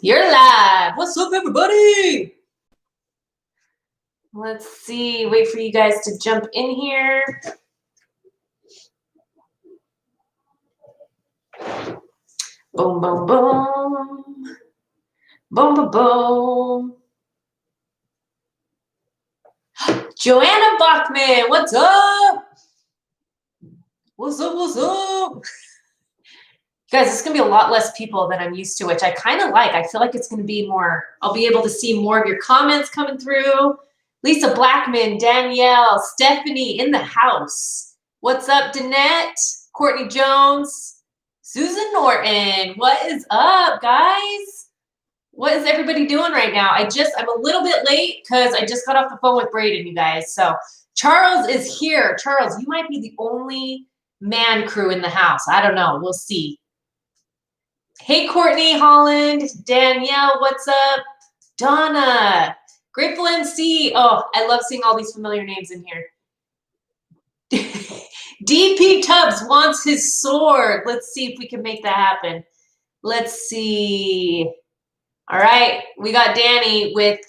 You're live. What's up, everybody? Let's see. Wait for you guys to jump in here. Boom, boom, boom. Boom, boom, boom. Joanna Bachman, what's up? What's up, what's up? Guys, it's going to be a lot less people than I'm used to, which I kind of like. I feel like it's going to be more, I'll be able to see more of your comments coming through. Lisa Blackman, Danielle, Stephanie in the house. What's up, Danette? Courtney Jones, Susan Norton. What is up, guys? What is everybody doing right now? I'm a little bit late because I just got off the phone with Braden, you guys. So Charles is here. Charles, you might be the only man crew in the house. I don't know. We'll see. Hey, Courtney Holland, Danielle, what's up? Donna, Grateful MC. Oh, I love seeing all these familiar names in here. DP Tubbs wants his sword. Let's see if we can make that happen. Let's see. All right, we got Danny with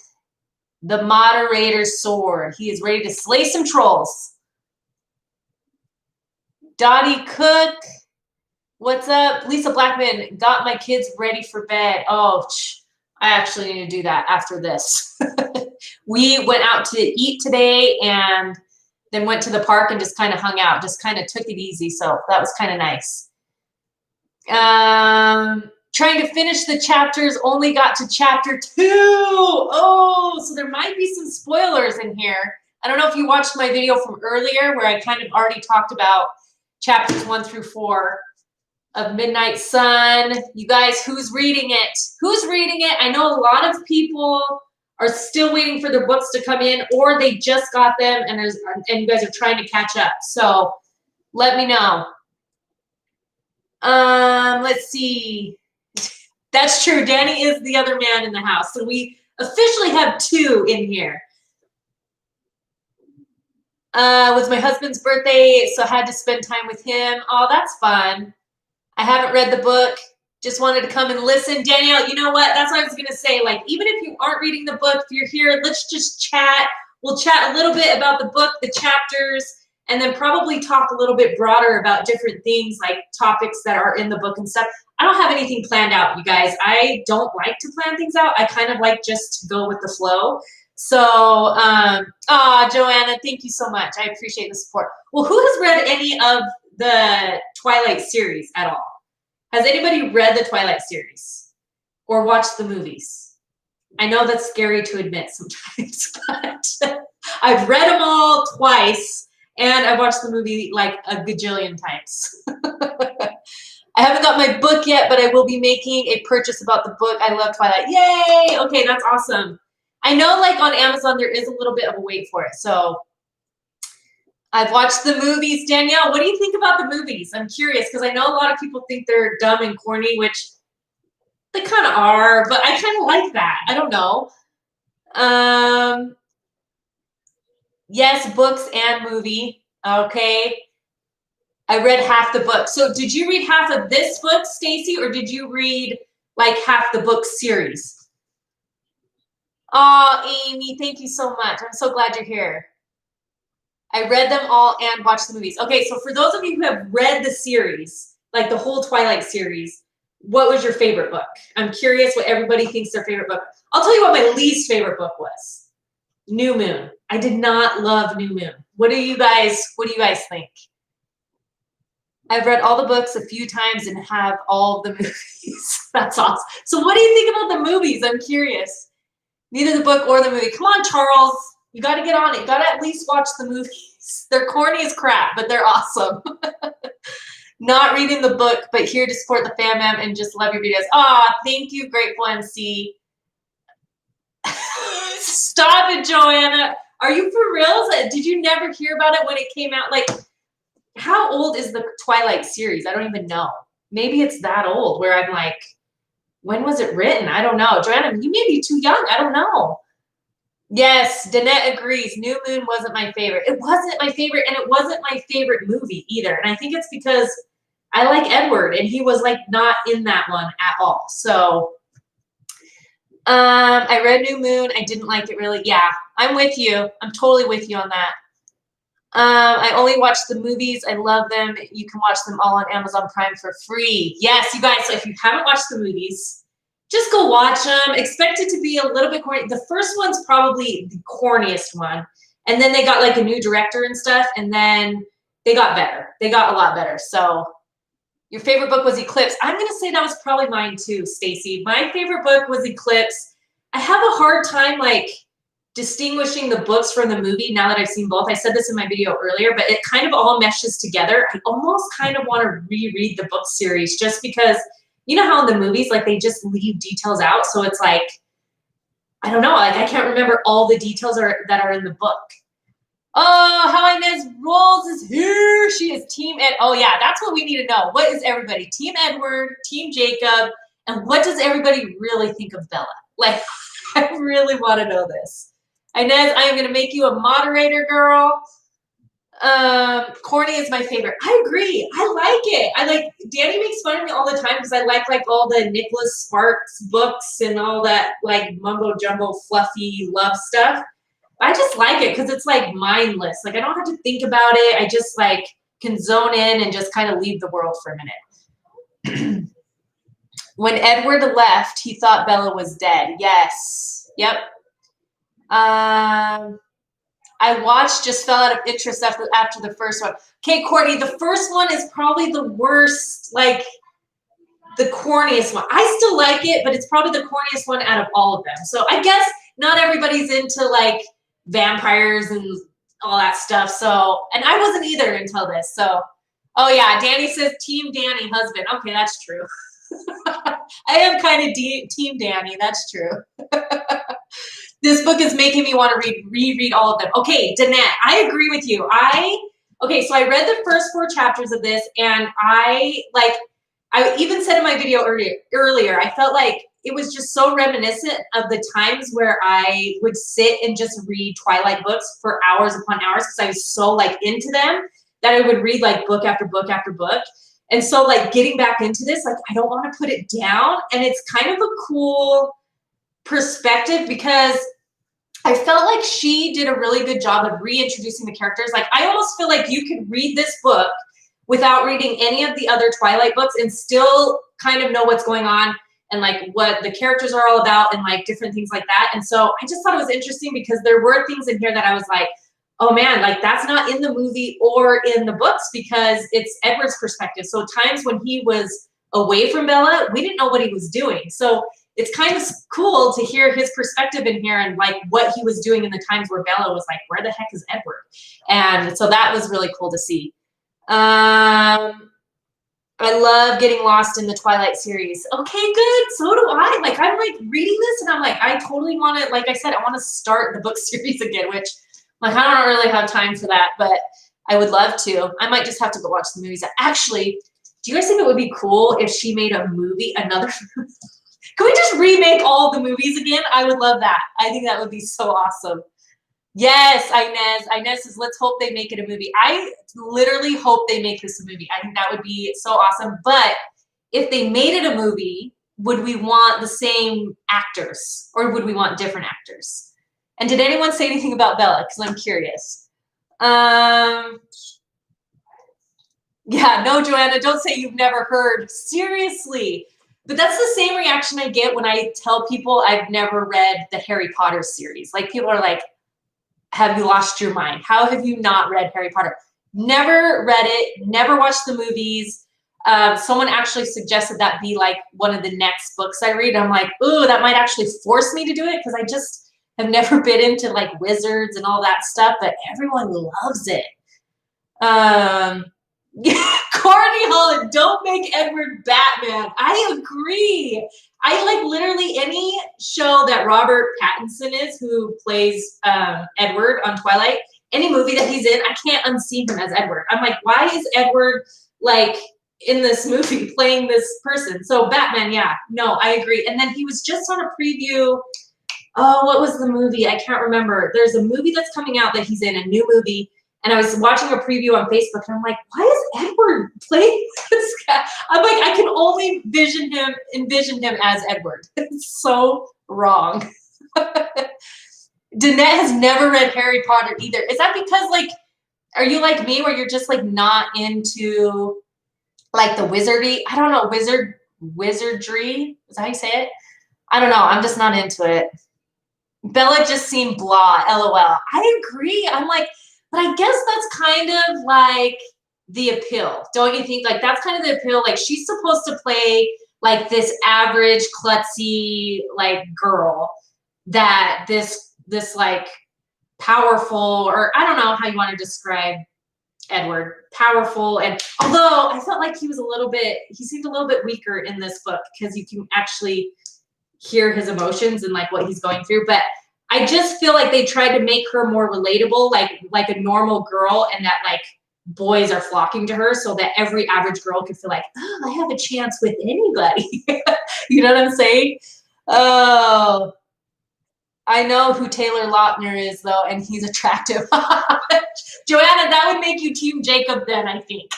the moderator's sword. He is ready to slay some trolls. Dottie Cook. What's up? Lisa Blackman, got my kids ready for bed. Oh, I actually need to do that after this. We went out to eat today and then went to the park and just kind of hung out, just kind of took it easy. So that was kind of nice. Trying to finish the chapters, only got to chapter 2. Oh, so there might be some spoilers in here. I don't know if you watched my video from earlier where I kind of already talked about chapters 1 through 4. Of Midnight Sun. You guys, who's reading it? Who's reading it? I know a lot of people are still waiting for their books to come in, or they just got them and you guys are trying to catch up. So let me know. Let's see. That's true. Danny is the other man in the house. So we officially have 2 in here. It was my husband's birthday, so I had to spend time with him. Oh, that's fun. I haven't read the book, just wanted to come and listen. Danielle, you know what? That's what I was going to say. Like, even if you aren't reading the book, if you're here, let's just chat. We'll chat a little bit about the book, the chapters, and then probably talk a little bit broader about different things, like topics that are in the book and stuff. I don't have anything planned out, you guys. I don't like to plan things out. I kind of like just to go with the flow. So, Joanna, thank you so much. I appreciate the support. Well, who has read any of the Twilight series at all? Has anybody read the Twilight series or watched the movies? I know that's scary to admit sometimes, but I've read them all twice and I've watched the movie like a gajillion times. I haven't got my book yet, but I will be making a purchase about the book. I love Twilight. Yay! Okay, that's awesome. I know like on Amazon there is a little bit of a wait for it, so I've watched the movies. Danielle, what do you think about the movies? I'm curious because I know a lot of people think they're dumb and corny, which they kind of are, but I kind of like that. I don't know. Yes, books and movie. Okay. I read half the book. So did you read half of this book, Stacy, or did you read like half the book series? Oh, Amy, thank you so much. I'm so glad you're here. I read them all and watched the movies. Okay, so for those of you who have read the series, like the whole Twilight series, what was your favorite book? I'm curious what everybody thinks their favorite book. I'll tell you what my least favorite book was. New Moon. I did not love New Moon. What do you guys think? I've read all the books a few times and have all of the movies. That's awesome. So what do you think about the movies? I'm curious. Neither the book or the movie. Come on, Charles. You got to get on it. You got to at least watch the movies. They're corny as crap, but they're awesome. Not reading the book, but here to support the fam and just love your videos. Thank you, Grateful MC. Stop it, Joanna. Are you for real? Did you never hear about it when it came out? Like, how old is the Twilight series? I don't even know. Maybe it's that old where I'm like, when was it written? I don't know. Joanna, you may be too young. I don't know. Yes, Danette agrees. New Moon wasn't my favorite. It wasn't my favorite, and it wasn't my favorite movie either. And I think it's because I like Edward, and he was like not in that one at all. So I read New Moon. I didn't like it really. Yeah, I'm with you. I'm totally with you on that. I only watch the movies. I love them. You can watch them all on Amazon Prime for free. Yes, you guys. So if you haven't watched the movies, just go watch them. Expect it to be a little bit corny. The first one's probably the corniest one. And then they got like a new director and stuff. And then they got better. They got a lot better. So your favorite book was Eclipse. I'm going to say that was probably mine too, Stacy. My favorite book was Eclipse. I have a hard time like distinguishing the books from the movie now that I've seen both. I said this in my video earlier, but it kind of all meshes together. I almost kind of want to reread the book series just because you know how in the movies, like they just leave details out. So it's like, I don't know, like I can't remember all the details that are in the book. Oh, How Inez Rolls is here. She is Team Ed. Oh yeah, that's what we need to know. What is everybody? Team Edward, Team Jacob, and what does everybody really think of Bella? Like, I really want to know this. Inez, I am going to make you a moderator, girl. Corny is my favorite. I agree. I like it. I like, Danny makes fun of me all the time because I like all the Nicholas Sparks books and all that like mumbo jumbo fluffy love stuff. I just like it because it's like mindless. Like I don't have to think about it. I just like can zone in and just kind of leave the world for a minute. When Edward left, he thought Bella was dead. Yes. Yep. I watched, just fell out of interest after the first one. Okay, Courtney, the first one is probably the worst, like the corniest one. I still like it, but it's probably the corniest one out of all of them. So I guess not everybody's into like vampires and all that stuff. So, and I wasn't either until this. So, oh yeah, Danny says Team Danny husband. Okay, that's true. I am kind of Team Danny. That's true. This book is making me want to reread all of them. Okay, Danette, I agree with you. Okay, so I read the first 4 chapters of this, and I even said in my video earlier, I felt like it was just so reminiscent of the times where I would sit and just read Twilight books for hours upon hours because I was so like into them that I would read like book after book after book. And so like getting back into this, like I don't want to put it down. And it's kind of a cool perspective because I felt like she did a really good job of reintroducing the characters. Like I almost feel like you could read this book without reading any of the other Twilight books and still kind of know what's going on and like what the characters are all about and like different things like that. And so I just thought it was interesting because there were things in here that I was like, oh man, like that's not in the movie or in the books because it's Edward's perspective. So times when he was away from Bella, we didn't know what he was doing. So it's kind of cool to hear his perspective in here and like what he was doing in the times where Bella was like, where the heck is Edward? And so that was really cool to see. I love getting lost in the Twilight series. Okay, good. So do I. Like, I'm like reading this and I'm like, I totally want to, like I said, I want to start the book series again, which like, I don't really have time for that, but I would love to. I might just have to go watch the movies. Actually, do you guys think it would be cool if she made a movie, another Can we just remake all the movies again? I would love that. I think that would be so awesome. Yes, Inez. Inez says, let's hope they make it a movie. I literally hope they make this a movie. I think that would be so awesome. But if they made it a movie, would we want the same actors or would we want different actors? And did anyone say anything about Bella? Because I'm curious. Yeah, no, Joanna, don't say you've never heard. Seriously. But that's the same reaction I get when I tell people I've never read the Harry Potter series. Like people are like, have you lost your mind? How have you not read Harry Potter? Never read it, never watched the movies. Someone actually suggested that be like one of the next books I read. I'm like, ooh, that might actually force me to do it because I just have never been into like wizards and all that stuff, but everyone loves it. Courtney Holland, don't make Edward Batman. I agree. I like literally any show that Robert Pattinson is, who plays Edward on Twilight, any movie that he's in, I can't unsee him as Edward. I'm like, why is Edward like in this movie playing this person? So Batman, yeah, no, I agree. And then he was just on a preview. Oh, what was the movie? I can't remember. There's a movie that's coming out that he's in, a new movie. And I was watching a preview on Facebook, and I'm like, why is Edward playing this guy? I'm like, I can only envision him as Edward. It's so wrong. Danette has never read Harry Potter either. Is that because, like, are you like me where you're just like not into like the wizardry? I don't know, wizardry? Is that how you say it? I don't know. I'm just not into it. Bella just seemed blah, LOL. I agree. I'm like, but I guess that's kind of like the appeal. Don't you think? Like, that's kind of the appeal. Like, she's supposed to play like this average, klutzy, like, girl that this like powerful, or I don't know how you want to describe Edward, powerful. And although I felt like he seemed a little bit weaker in this book because you can actually hear his emotions and like what he's going through. But I just feel like they tried to make her more relatable, like a normal girl, and that like boys are flocking to her, so that every average girl could feel like, oh, I have a chance with anybody. You know what I'm saying? Oh, I know who Taylor Lautner is though, and he's attractive. Joanna, that would make you Team Jacob then, I think.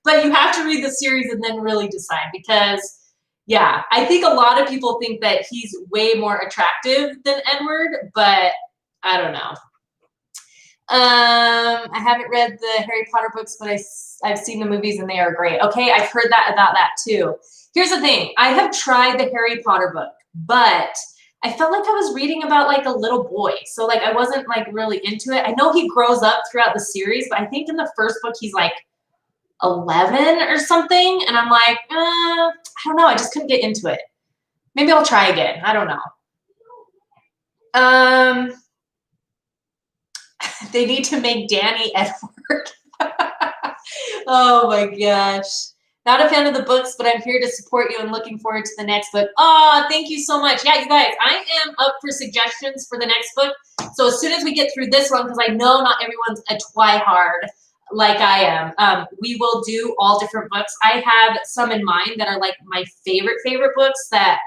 But you have to read the series and then really decide, because yeah, I think a lot of people think that he's way more attractive than Edward, but I don't know. I haven't read the Harry Potter books, but I've seen the movies and they are great. Okay, I've heard that about that too. Here's the thing. I have tried the Harry Potter book, but I felt like I was reading about like a little boy. So like I wasn't like really into it. I know he grows up throughout the series, but I think in the first book he's like 11 or something. And I'm like, I don't know. I just couldn't get into it. Maybe I'll try again. I don't know. They need to make Danny Edward. Oh my gosh. Not a fan of the books, but I'm here to support you and looking forward to the next book. Oh, thank you so much. Yeah, you guys, I am up for suggestions for the next book. So as soon as we get through this one, because I know not everyone's a twihard like I am, we will do all different books. I have some in mind that are like my favorite books that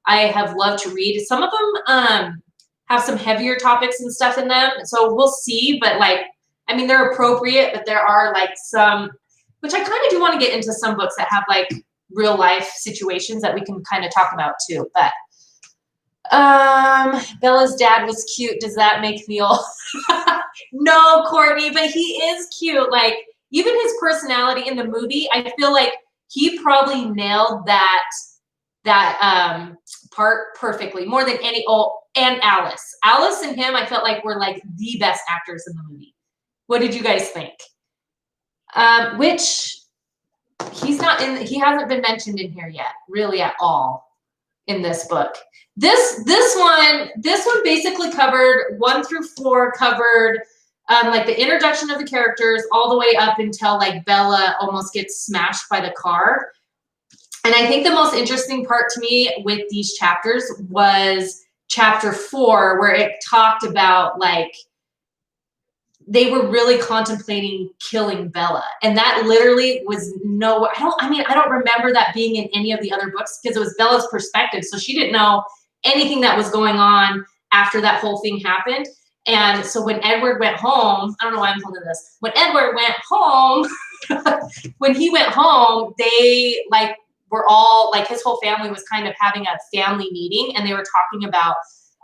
I have loved to read. Some of them have some heavier topics and stuff in them. So we'll see, but like, I mean, they're appropriate, but there are like some, which I kind of do want to get into some books that have like real life situations that we can kind of talk about too. But Bella's dad was cute. Does that make me old? No, Courtney, but he is cute. Like, even his personality in the movie, I feel like he probably nailed that part perfectly, more than any. Oh, and Alice and him, I felt like were like the best actors in the movie. What did you guys think? Which he hasn't been mentioned in here yet, really at all in this book. This one basically covered 1 through 4, covered like the introduction of the characters all the way up until like Bella almost gets smashed by the car. And I think the most interesting part to me with these chapters was chapter 4, where it talked about like they were really contemplating killing Bella. And that literally was I don't remember that being in any of the other books, because it was Bella's perspective. So she didn't know anything that was going on after that whole thing happened. And so when Edward went home, I don't know why I'm holding this. When Edward went home, when he went home, they like were all like, his whole family was kind of having a family meeting, and they were talking about,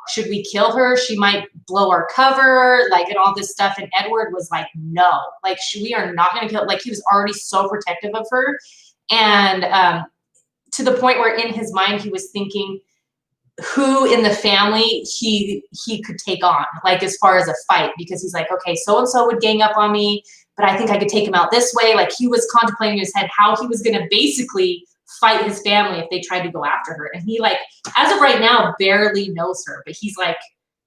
should we kill her? She might blow our cover, like, and all this stuff. And Edward was like, no, like, we are not going to kill. Like, he was already so protective of her. And to the point where in his mind, he was thinking who in the family he could take on, like, as far as a fight, because he's like, okay, so-and-so would gang up on me, but I think I could take him out this way. Like, he was contemplating in his head how he was going to basically fight his family if they tried to go after her. And he, like, as of right now, barely knows her, but he's like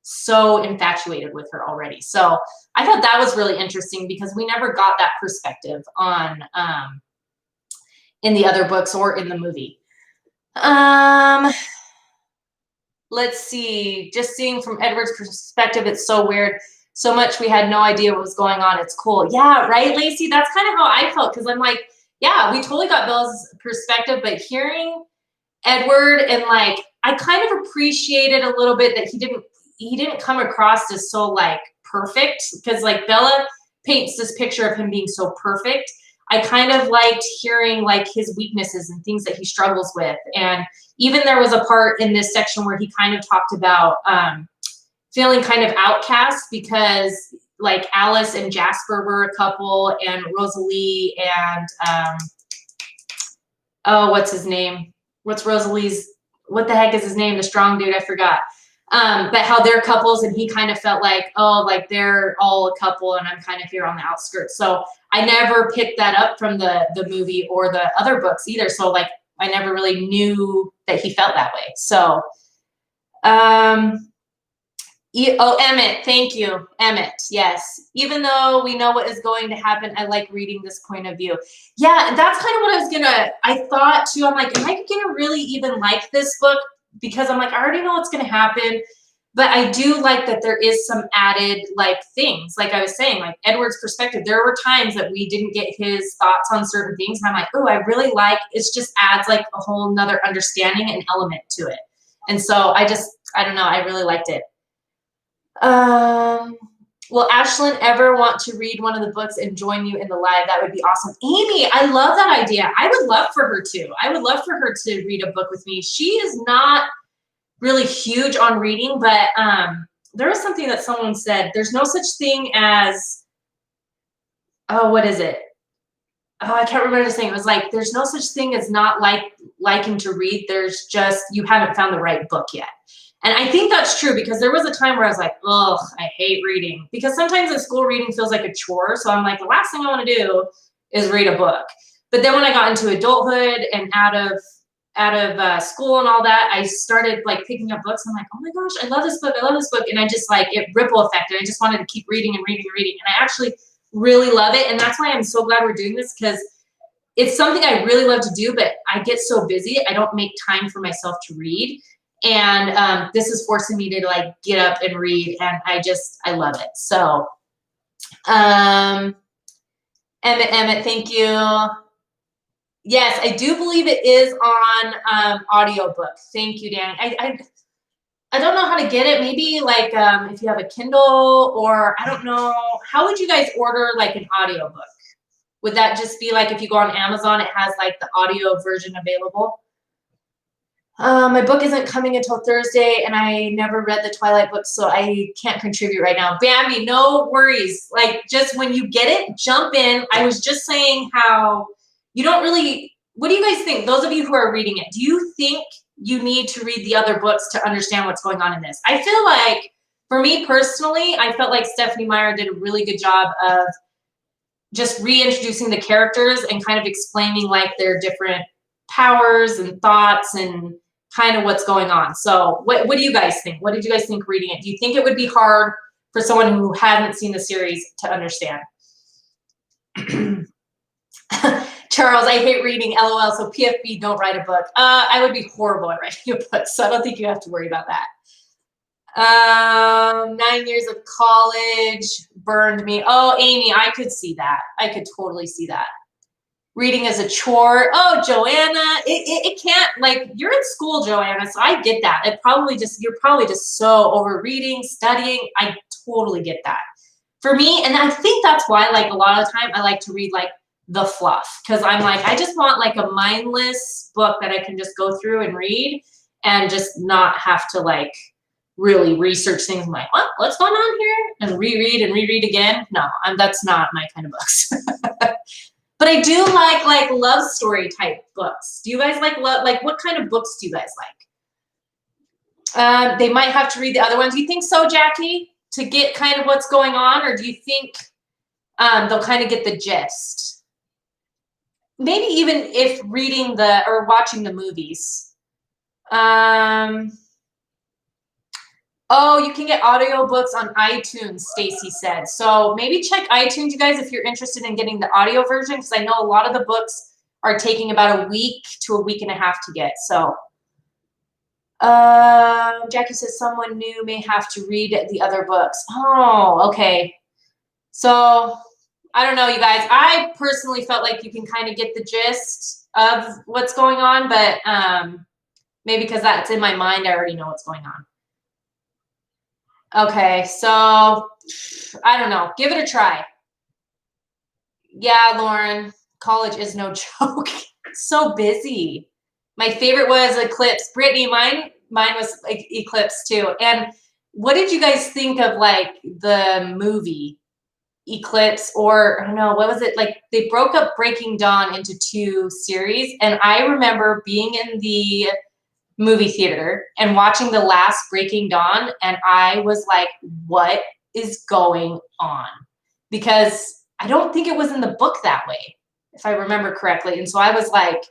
so infatuated with her already. So I thought that was really interesting, because we never got that perspective on in the other books or in the movie. Let's see, just seeing from Edward's perspective, it's so weird. So much we had no idea what was going on. It's cool. Yeah, right, Lacey? That's kind of how I felt, because I'm like, yeah, we totally got Bella's perspective, but hearing Edward, and like, I kind of appreciated a little bit that he didn't come across as so like perfect, because like Bella paints this picture of him being so perfect. I kind of liked hearing like his weaknesses and things that he struggles with. And even there was a part in this section where he kind of talked about feeling kind of outcast because like Alice and Jasper were a couple, and Rosalie and oh, what's his name? What the heck is his name? The strong dude, I forgot. But how they're couples, and he kind of felt like, oh, like they're all a couple and I'm kind of here on the outskirts. So I never picked that up from the movie or the other books either. So like I never really knew that he felt that way. So Emmett, thank you. Emmett, yes. Even though we know what is going to happen, I like reading this point of view. Yeah, that's kind of what I thought too. I'm like, am I gonna really even like this book? Because I'm like, I already know what's gonna happen. But I do like that there is some added like things. Like I was saying, like Edward's perspective, there were times that we didn't get his thoughts on certain things. And I'm like, oh, I really like, it just adds like a whole nother understanding and element to it. And so I don't know, I really liked it. Will Ashlyn ever want to read one of the books and join you in the live? That would be awesome. Amy, I love that idea. I would love for her to. I would love for her to read a book with me. She is not really huge on reading, but there was something that someone said. There's no such thing as, oh, what is it? Oh, I can't remember the thing. It was like, there's no such thing as not liking to read. There's just, you haven't found the right book yet. And I think that's true, because there was a time where I was like, ugh, I hate reading. Because sometimes in school reading feels like a chore. So I'm like, the last thing I want to do is read a book. But then when I got into adulthood and out of school and all that, I started like picking up books. I'm like, oh my gosh, I love this book. I love this book. And I just like, it ripple effected. I just wanted to keep reading and reading and reading. And I actually really love it. And that's why I'm so glad we're doing this, because it's something I really love to do, but I get so busy, I don't make time for myself to read. And this is forcing me to like get up and read, and I love it. So, Emmett, thank you. Yes, I do believe it is on audiobook. Thank you, Danny. I don't know how to get it. Maybe like if you have a Kindle, or I don't know. How would you guys order like an audiobook? Would that just be like if you go on Amazon, it has like the audio version available? My book isn't coming until Thursday, and I never read the Twilight books, so I can't contribute right now. Bambi, no worries. Like, just when you get it, jump in. I was just saying how you don't really, what do you guys think? Those of you who are reading it, do you think you need to read the other books to understand what's going on in this? I feel like, for me personally, I felt like Stephanie Meyer did a really good job of just reintroducing the characters and kind of explaining like their different powers and thoughts and kind of what's going on. So what do you guys think? What did you guys think reading it? Do you think it would be hard for someone who hadn't seen the series to understand? Charles, I hate reading, LOL. So PFB, don't write a book. I would be horrible at writing a book, so I don't think you have to worry about that. 9 years of college burned me. Oh, Amy, I could see that. I could totally see that. Reading as a chore. Oh, Joanna, it can't, like, you're in school, Joanna, so I get that. You're probably just so over reading, studying. I totally get that. For me, and I think that's why, like, a lot of the time I like to read, like, the fluff, because I'm like, I just want, like, a mindless book that I can just go through and read and just not have to, like, really research things. I'm like, what's going on here? And reread again. No, that's not my kind of books. But I do like love story type books. Do you guys like what kind of books do you guys like? They might have to read the other ones. Do you think so, Jackie, to get kind of what's going on? Or do you think they'll kind of get the gist? Maybe even if reading or watching the movies. Oh, you can get audiobooks on iTunes, Stacy said. So maybe check iTunes, you guys, if you're interested in getting the audio version, because I know a lot of the books are taking about a week to a week and a half to get. So Jackie says someone new may have to read the other books. Oh, okay. So I don't know, you guys. I personally felt like you can kind of get the gist of what's going on, but maybe because that's in my mind, I already know what's going on. Okay, so I don't know. Give it a try. Yeah, Lauren, college is no joke. It's so busy. My favorite was Eclipse. Brittany, mine was like Eclipse too. And what did you guys think of like the movie Eclipse, or I don't know, what was it? Like they broke up Breaking Dawn into two series, and I remember being in the movie theater and watching the last Breaking Dawn, and I was like, what is going on? Because I don't think it was in the book that way, if I remember correctly. And so I was like,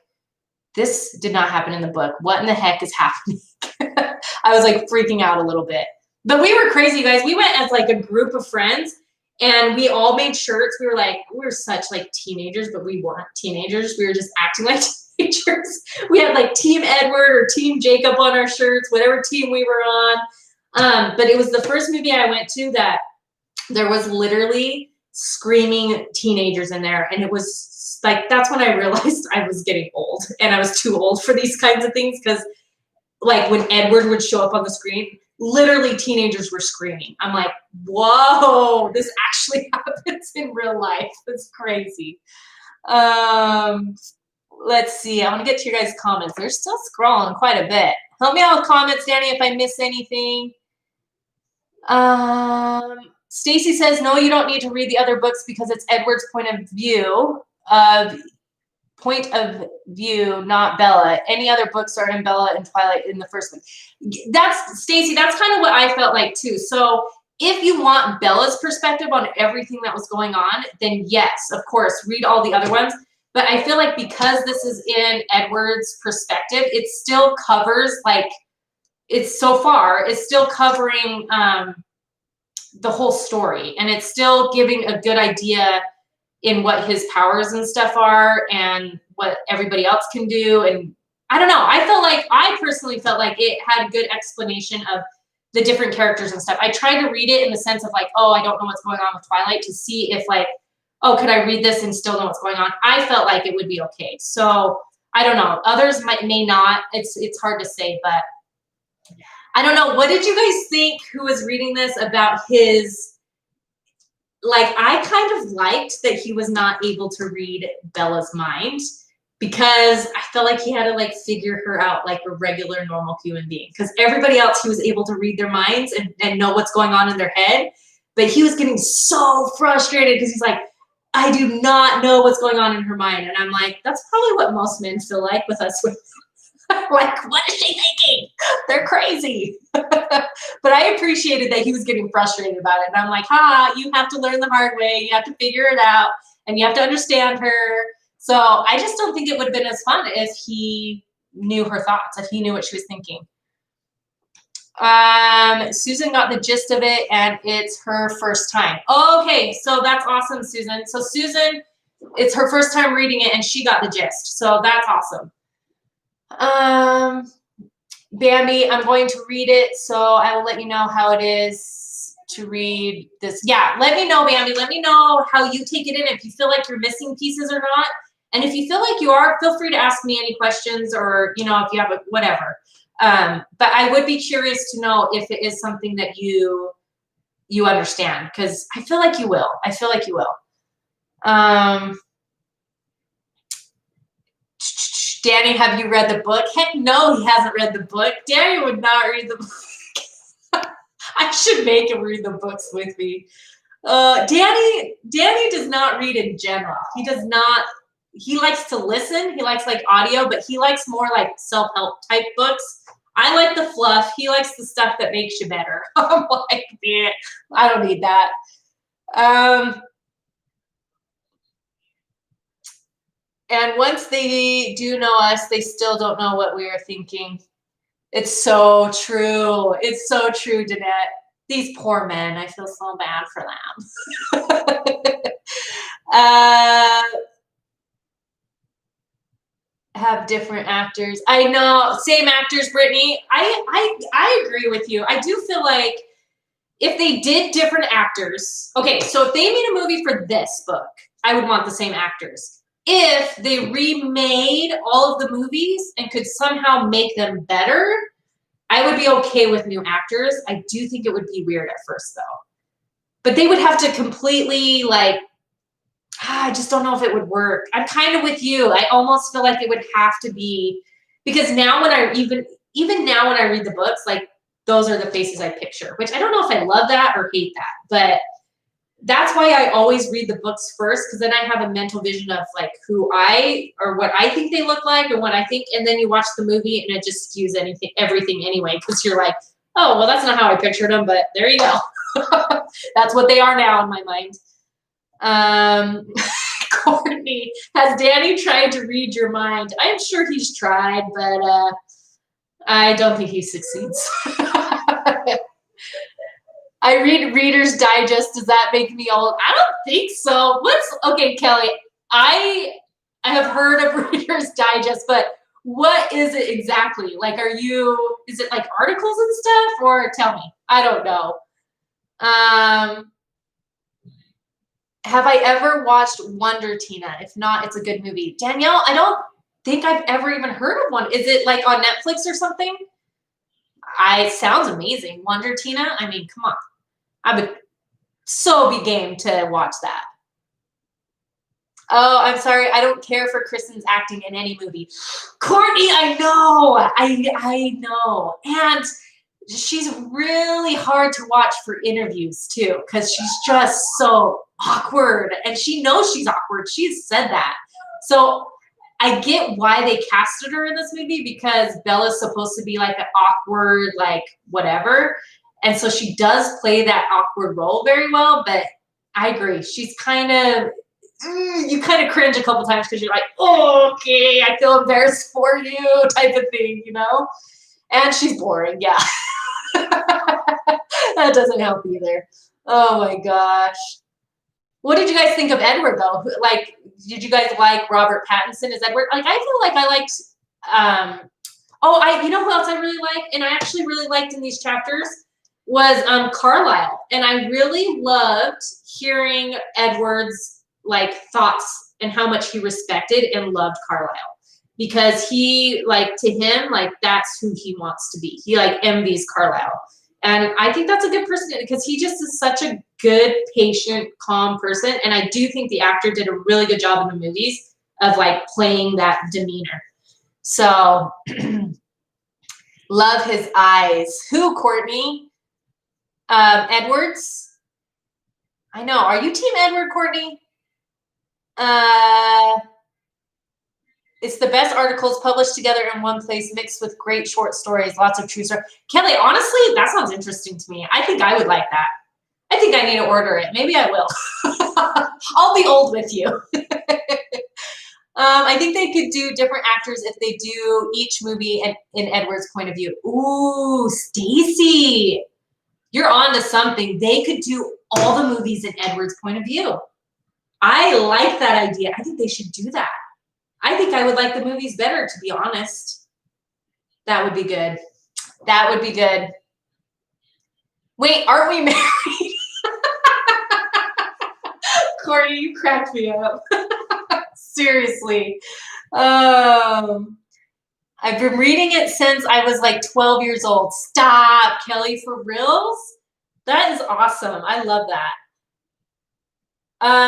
this did not happen in the book. What in the heck is happening? I was like freaking out a little bit. But we were crazy, you guys. We went as like a group of friends and we all made shirts. We were like, we were such like teenagers, but we weren't teenagers. We were just acting like teenagers. We had like Team Edward or Team Jacob on our shirts, whatever team we were on. But it was the first movie I went to that there was literally screaming teenagers in there. And it was like, that's when I realized I was getting old and I was too old for these kinds of things. Cause like when Edward would show up on the screen, literally teenagers were screaming. I'm like, whoa, this actually happens in real life. It's crazy. Let's see. I want to get to your guys' comments. They're still scrolling quite a bit. Help me out with comments, Danny, if I miss anything. Stacy says, no, you don't need to read the other books because it's Edward's point of view, not Bella. Any other books are in Bella and Twilight in the first one. That's Stacy, that's kind of what I felt like too. So if you want Bella's perspective on everything that was going on, then yes, of course, read all the other ones. But I feel like because this is in Edward's perspective, it still covers like, it's still covering the whole story, and it's still giving a good idea in what his powers and stuff are and what everybody else can do. And I don't know, I personally felt like it had a good explanation of the different characters and stuff. I tried to read it in the sense of like, oh, I don't know what's going on with Twilight, to see if like, oh, could I read this and still know what's going on? I felt like it would be okay. So I don't know. Others may not. It's hard to say, but I don't know. What did you guys think, who was reading this, about his, like, I kind of liked that he was not able to read Bella's mind, because I felt like he had to like figure her out like a regular normal human being, because everybody else, he was able to read their minds and know what's going on in their head. But he was getting so frustrated because he's like, I do not know what's going on in her mind. And I'm like, that's probably what most men feel like with us women. Like, what is she thinking? They're crazy. But I appreciated that he was getting frustrated about it. And I'm like, you have to learn the hard way. You have to figure it out and you have to understand her. So I just don't think it would have been as fun if he knew her thoughts, if he knew what she was thinking. Susan got the gist of it, and it's her first time. Okay, so that's awesome, Susan. So Susan, it's her first time reading it, and she got the gist. So that's awesome. Bambi, I'm going to read it, so I will let you know how it is to read this. Yeah, let me know, Bambi. Let me know how you take it in, if you feel like you're missing pieces or not. And if you feel like you are, feel free to ask me any questions, or, you know, if you have whatever. But I would be curious to know if it is something that you understand, because I feel like you will. I feel like you will. Danny, have you read the book? Heck no, he hasn't read the book. Danny would not read the book. I should make him read the books with me. Danny does not read in general. He does not. He likes to listen. He likes like audio, but he likes more like self-help type books. I like the fluff. He likes the stuff that makes you better. I'm like, yeah, I don't need that. And once they do know us, they still don't know what we are thinking. It's so true. It's so true, Danette. These poor men, I feel so bad for them. Have different actors. I know, same actors, Brittany. I agree with you. I do feel like if they did different actors, okay, so if they made a movie for this book, I would want the same actors. If they remade all of the movies and could somehow make them better, I would be okay with new actors. I do think it would be weird at first, though. But they would have to completely, like, I just don't know if it would work. I'm kind of with you. I almost feel like it would have to be, because now when I even now when I read the books, like those are the faces I picture, which I don't know if I love that or hate that, but that's why I always read the books first, because then I have a mental vision of like who I or what I think they look like and what I think, and then you watch the movie and it just skews everything anyway, because you're like, oh well, that's not how I pictured them, but there you go. That's what they are now in my mind. Courtney, has Danny tried to read your mind? I'm sure he's tried, but I don't think he succeeds. I read Reader's Digest. Does that make me old? I don't think so. Okay, Kelly? I have heard of Reader's Digest, but what is it exactly? Like, is it like articles and stuff, or tell me? I don't know. Have I ever watched Wonder, Tina? If not, it's a good movie. Danielle, I don't think I've ever even heard of one. Is it like on Netflix or something? It sounds amazing. Wonder, Tina? I mean, come on. I would so be game to watch that. Oh, I'm sorry. I don't care for Kristen's acting in any movie. Courtney, I know. I know. And she's really hard to watch for interviews too, because she's just so awkward, and she knows she's awkward. She's said that. So I get why they casted her in this movie, because Bella's supposed to be like an awkward, like whatever. And so she does play that awkward role very well, but I agree. She's kind of, you kind of cringe a couple times because you're like, oh, okay, I feel embarrassed for you type of thing, you know? And she's boring, yeah. That doesn't help either. Oh my gosh. What did you guys think of Edward though? Like, did you guys like Robert Pattinson as Edward? Like, I feel like I liked, you know who else I really liked? And I actually really liked in these chapters was Carlisle. And I really loved hearing Edward's like thoughts and how much he respected and loved Carlisle. Because he, like, to him, like, that's who he wants to be. He, like, envies Carlisle. And I think that's a good person, because he just is such a good, patient, calm person. And I do think the actor did a really good job in the movies of, like, playing that demeanor. So, love his eyes. Who, Courtney? Edwards? I know. Are you Team Edward, Courtney? It's the best articles published together in one place, mixed with great short stories, lots of true stories. Kelly, honestly, that sounds interesting to me. I think I would like that. I think I need to order it. Maybe I will. I'll be old with you. I think they could do different actors if they do each movie in Edward's point of view. Ooh, Stacy, you're on to something. They could do all the movies in Edward's point of view. I like that idea. I think they should do that. I think I would like the movies better, to be honest. That would be good. That would be good. Wait, aren't we married? Courtney, you cracked me up. Seriously. I've been reading it since I was like 12 years old. Stop, Kelly, for reals? That is awesome. I love that.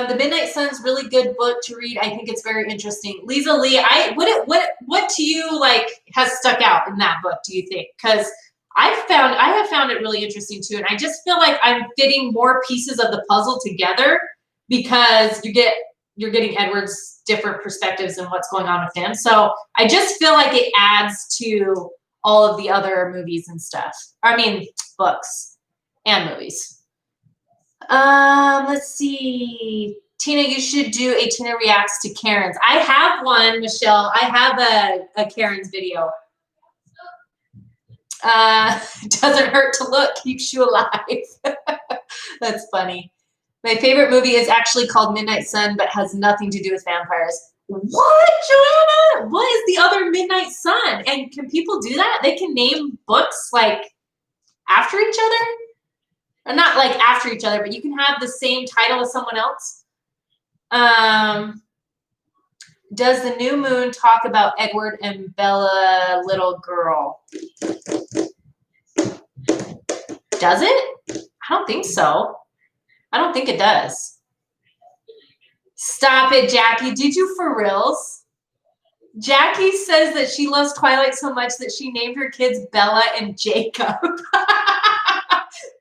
The Midnight Sun's really good book to read. I think it's very interesting. Lisa Lee, what to you like has stuck out in that book, do you think? Because I have found it really interesting too, and I just feel like I'm fitting more pieces of the puzzle together, because you're getting Edward's different perspectives and what's going on with him. So I just feel like it adds to all of the other movies and stuff. I mean, books and movies. Let's see. Tina, you should do a Tina Reacts to Karen's. I have one, Michelle. I have a Karen's video. Doesn't hurt to look, keeps you alive. That's funny. My favorite movie is actually called Midnight Sun, but has nothing to do with vampires. What, Joanna? What is the other Midnight Sun? And can people do that? They can name books like after each other? Or not like after each other, but you can have the same title as someone else. Does the new moon talk about Edward and Bella, little girl? Does it? I don't think so. I don't think it does. Stop it, Jackie. Did you for reals? Jackie says that she loves Twilight so much that she named her kids Bella and Jacob.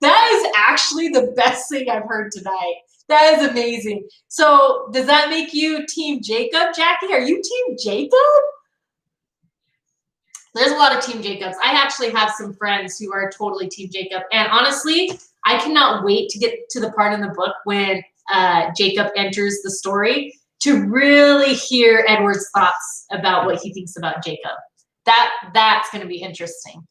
That is actually the best thing I've heard tonight. That is amazing. So does that make you Team Jacob, Jackie? Are you Team Jacob? There's a lot of Team Jacobs. I actually have some friends who are totally Team Jacob. And honestly, I cannot wait to get to the part in the book when Jacob enters the story to really hear Edward's thoughts about what he thinks about Jacob. That's going to be interesting.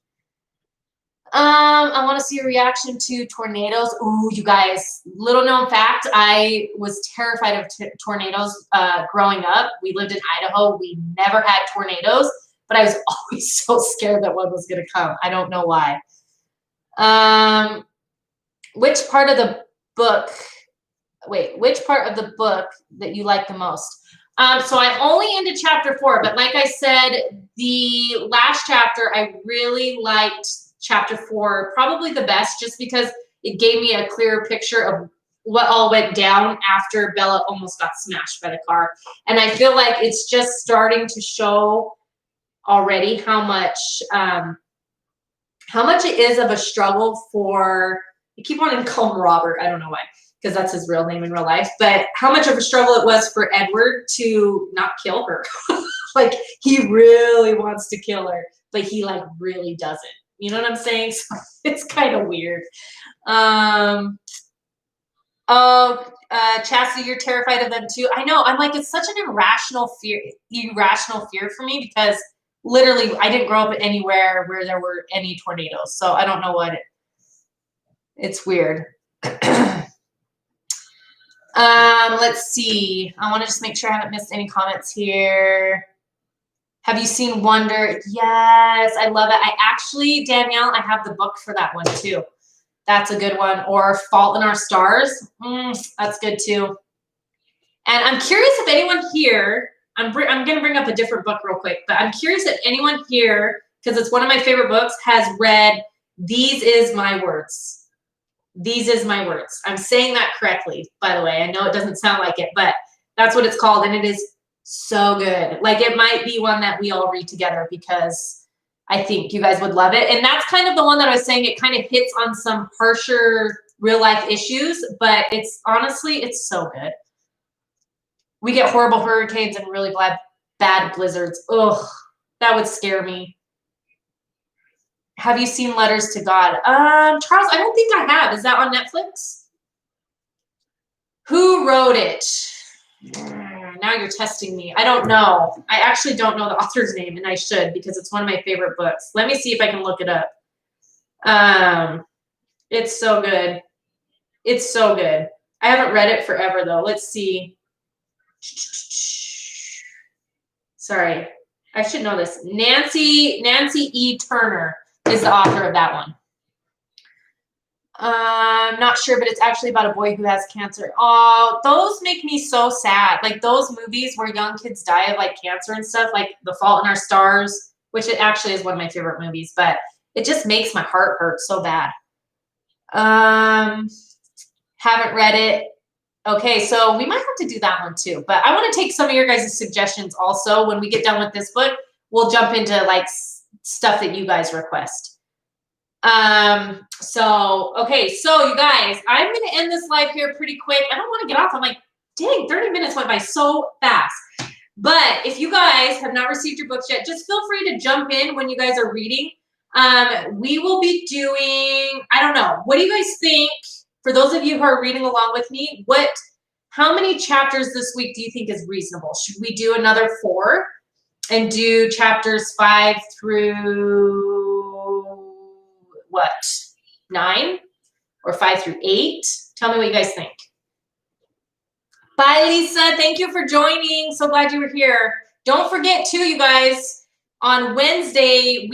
I want to see a reaction to tornadoes. Ooh, you guys, little known fact, I was terrified of tornadoes growing up. We lived in Idaho. We never had tornadoes, but I was always so scared that one was going to come. I don't know why. Which part of the book that you like the most? So I'm only into chapter 4, but like I said, the last chapter, I really liked chapter 4, probably the best, just because it gave me a clearer picture of what all went down after Bella almost got smashed by the car. And I feel like it's just starting to show already how much it is of a struggle for, I keep wanting to call him Robert, I don't know why, because that's his real name in real life, but how much of a struggle it was for Edward to not kill her. Like, he really wants to kill her, but he like really doesn't. You know what I'm saying? So it's kind of weird. Chastity, you're terrified of them too. I know. I'm like, it's such an irrational fear for me because literally I didn't grow up anywhere where there were any tornadoes. So I don't know it's weird. Let's see. I want to just make sure I haven't missed any comments here. Have you seen Wonder? Yes, I love it. I actually, Danielle, I have the book for that one too. That's a good one. Or Fault in Our Stars. That's good too. And I'm curious if anyone here, I'm going to bring up a different book real quick, but I'm curious if anyone here, because it's one of my favorite books, has read These Is My Words. These Is My Words. I'm saying that correctly, by the way. I know it doesn't sound like it, but that's what it's called. And it is so good. Like, it might be one that we all read together because I think you guys would love it. And that's kind of the one that I was saying, it kind of hits on some harsher real life issues, but it's honestly, it's so good. We get horrible hurricanes and really bad blizzards. Ugh, that would scare me. Have you seen Letters to God? Charles, I don't think I have. Is that on Netflix? Who wrote it? Now you're testing me. I don't know. I actually don't know the author's name, and I should because it's one of my favorite books. Let me see if I can look it up. It's so good. It's so good. I haven't read it forever, though. Let's see. Sorry. I should know this. Nancy E. Turner is the author of that one. I'm not sure, but it's actually about a boy who has cancer. Oh, those make me so sad. Like those movies where young kids die of like cancer and stuff, like The Fault in Our Stars, which it actually is one of my favorite movies, but it just makes my heart hurt so bad. Haven't read it. Okay, so we might have to do that one too, but I want to take some of your guys' suggestions also. When we get done with this book, we'll jump into like stuff that you guys request. Okay, so you guys, I'm going to end this live here pretty quick. I don't want to get off. I'm like, dang, 30 minutes went by so fast. But if you guys have not received your books yet, just feel free to jump in when you guys are reading. We will be doing, I don't know, what do you guys think? For those of you who are reading along with me, how many chapters this week do you think is reasonable? Should we do another 4 and do chapters 5 through 9 or 5 through 8? Tell me what you guys think. Bye, Lisa. Thank you for joining. So glad you were here. Don't forget too, you guys, on Wednesday,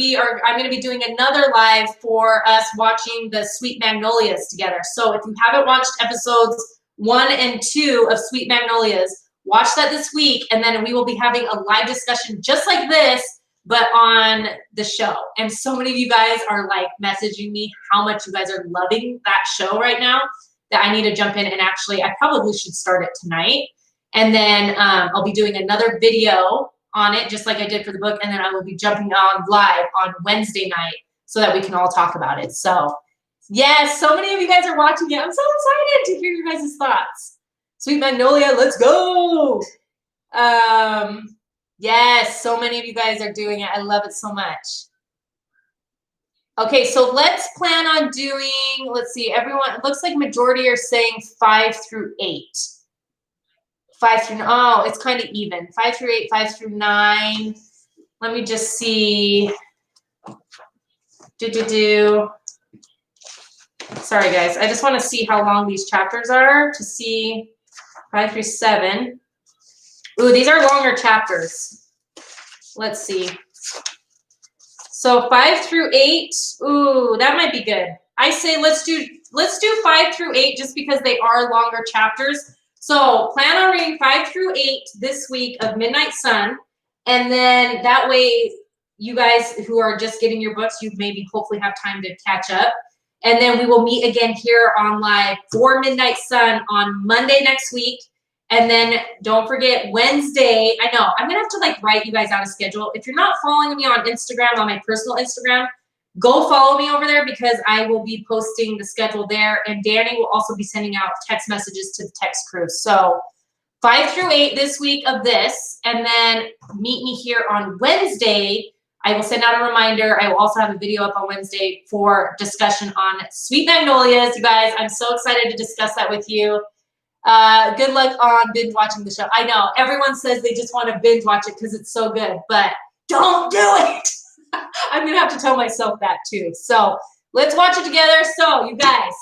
I'm going to be doing another live for us watching the Sweet Magnolias together. So if you haven't watched episodes 1 and 2 of Sweet Magnolias, watch that this week. And then we will be having a live discussion just like this, but on the show. And so many of you guys are like messaging me how much you guys are loving that show right now that I need to jump in and actually, I probably should start it tonight And then I'll be doing another video on it, just like I did for the book. And then I will be jumping on live on Wednesday night so that we can all talk about it. So yes, so many of you guys are watching it. I'm so excited to hear your guys' thoughts. Sweet Magnolia, let's go. Yes, so many of you guys are doing it. I love it so much. Okay, so let's plan on doing, let's see, everyone, it looks like majority are saying 5 through 8. 5 through, oh, it's kind of even. 5 through 8, 5 through 9. Let me just see. Sorry, guys. I just want to see how long these chapters are to see 5 through 7. Ooh, these are longer chapters. Let's see. So 5 through 8. Ooh, that might be good. I say let's do 5 through 8 just because they are longer chapters. So plan on reading 5 through 8 this week of Midnight Sun. And then that way you guys who are just getting your books, you maybe hopefully have time to catch up. And then we will meet again here on live for Midnight Sun on Monday next week. And then don't forget Wednesday. I know I'm gonna have to like write you guys out a schedule. If you're not following me on Instagram, on my personal Instagram, go follow me over there because I will be posting the schedule there. And Danny will also be sending out text messages to the text crew. So 5 through 8 this week of this, and then meet me here on Wednesday. I will send out a reminder. I will also have a video up on Wednesday for discussion on Sweet Magnolias. You guys, I'm so excited to discuss that with you. Good luck on binge watching the show. I know everyone says they just want to binge watch it because it's so good, but don't do it. I'm gonna have to tell myself that too. So let's watch it together. So you guys,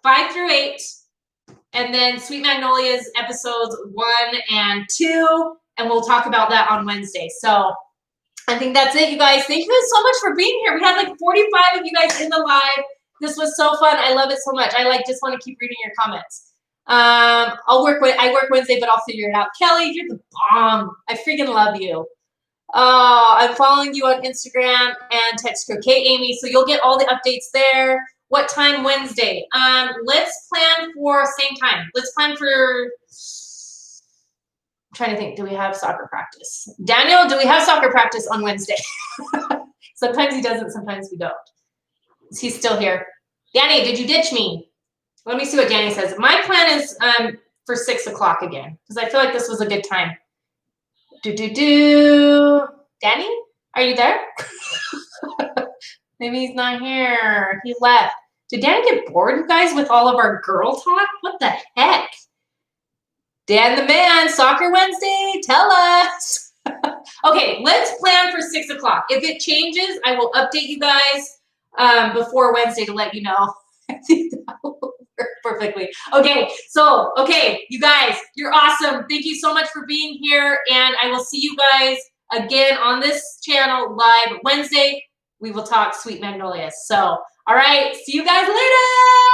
5 through 8, and then Sweet Magnolias episodes 1 and 2, and we'll talk about that on Wednesday. So I think that's it, you guys. Thank you guys so much for being here. We had like 45 of you guys in the live. This was so fun. I love it so much. I like just want to keep reading your comments. I work Wednesday, but I'll figure it out. Kelly, you're the bomb. I freaking love you. I'm following you on Instagram and text crew. Okay, Amy, so you'll get all the updates there. What time Wednesday? Let's plan for same time. Let's plan for, I'm trying to think, do we have soccer practice? Daniel, do we have soccer practice on Wednesday? Sometimes he doesn't, sometimes we don't. Is he still here? Danny, did you ditch me? Let me see what Danny says. My plan is for 6 o'clock again, because I feel like this was a good time. Danny, are you there? Maybe he's not here. He left. Did Danny get bored, you guys, with all of our girl talk? What the heck? Dan the man, Soccer Wednesday, tell us. Okay, let's plan for 6 o'clock. If it changes, I will update you guys before Wednesday to let you know. I think that will work perfectly. Okay, so, you guys, you're awesome. Thank you so much for being here, and I will see you guys again on this channel live Wednesday. We will talk Sweet Magnolias. So, all right, see you guys later.